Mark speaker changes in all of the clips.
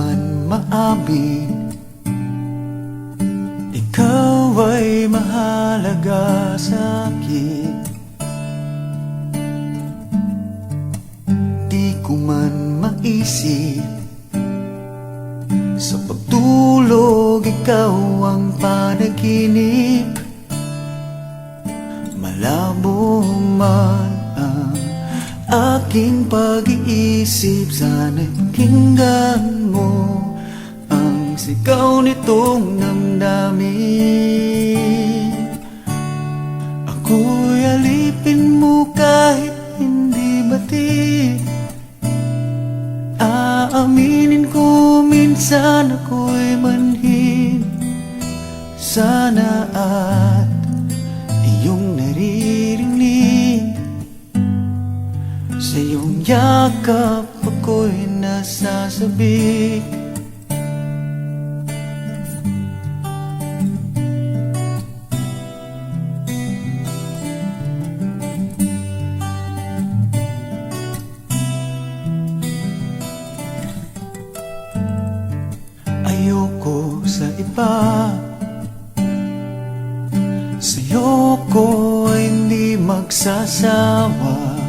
Speaker 1: man maamin, ikaw ay mahalaga sa'kin. Di ko man maisip, sa pagtulog ikaw ang panaginip. Malabo man ang aking pag-iisip, sana'y pakinggan mo ang sigaw nitong damdamin. Ako'y alipin mo kahit hindi batid. Aaminin ko minsan ako'y manhid. Sana at iyong naririnig, sa iyong yakap ako'y nasasabik. Ayoko sa iba, sa'yo ko ay hindi magsasawa.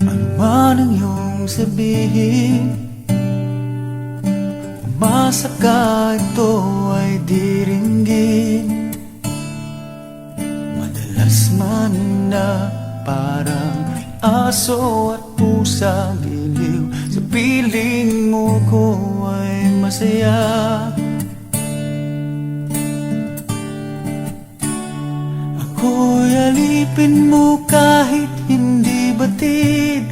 Speaker 1: Ano man ang iyong sabihin, umasa ka ito ay diringgin. Madalas man na parang aso at pusa giliw, sa piling mo ko ay masaya. Ako'y alipin mo kahit hindi batid.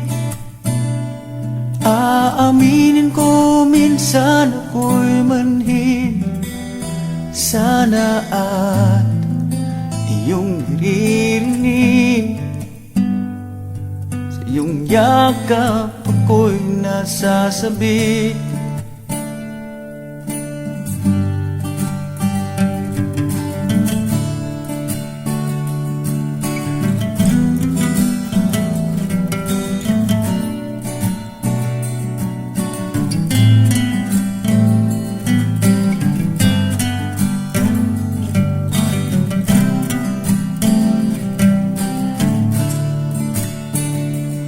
Speaker 1: Aaminin ko minsan ako'y manhid. Sana at iyong naririnig, sa iyong yakap ako'y nasasabik.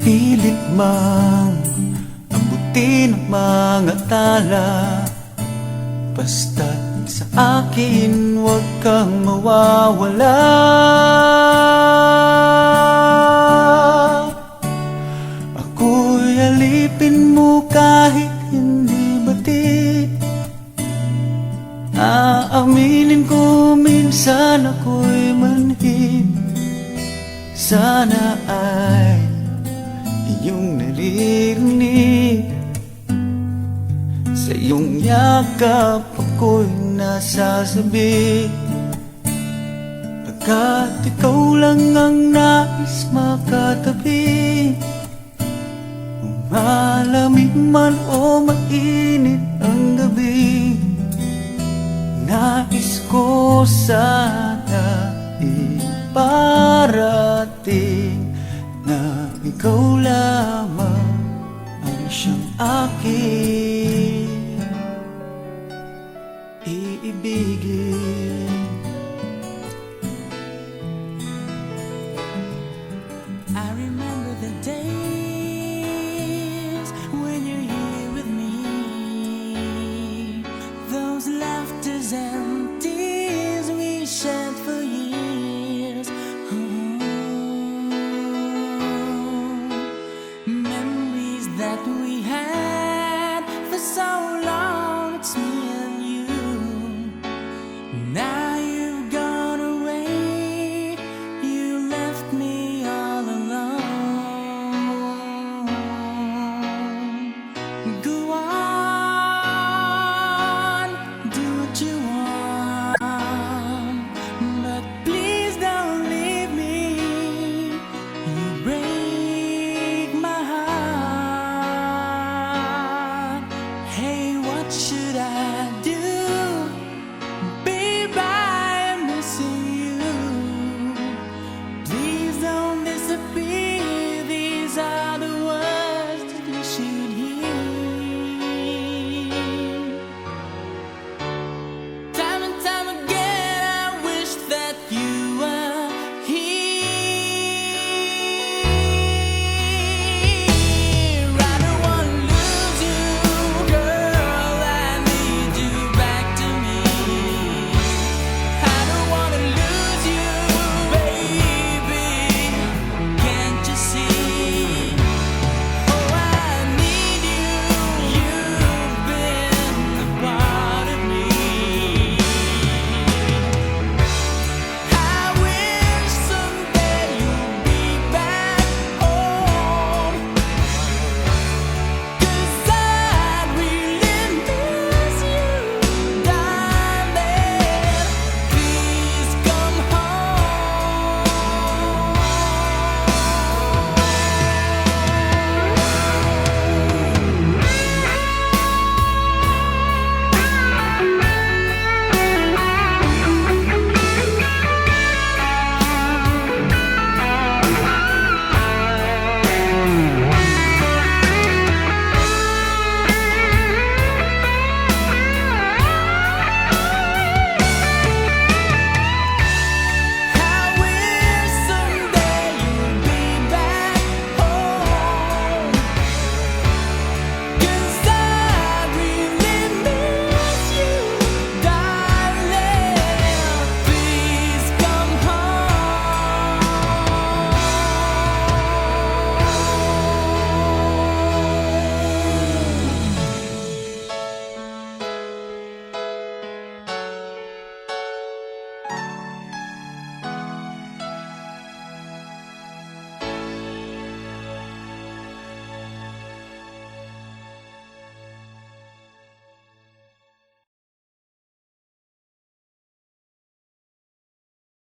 Speaker 1: Pilit mang abutin ang mga tala, basta't sa akin huwag kang mawawala. Ako'y alipin mo kahit hindi batid. Aaminin ko minsan ako'y manhid. Sana ay iyong naririnig, sa iyong yakap ako'y nasasabik. Pagkat ikaw lang ang nais makatabi, kung malamig man o mainit ang gabi, nais ko sana iparating na ikaw lamang ang siyang aking iibigin.
Speaker 2: I remember the days when you're here with me, those laughters and tears we shared for years. Memories that we had for so long, it's me and you. Now you've gone away, you left me all alone. Good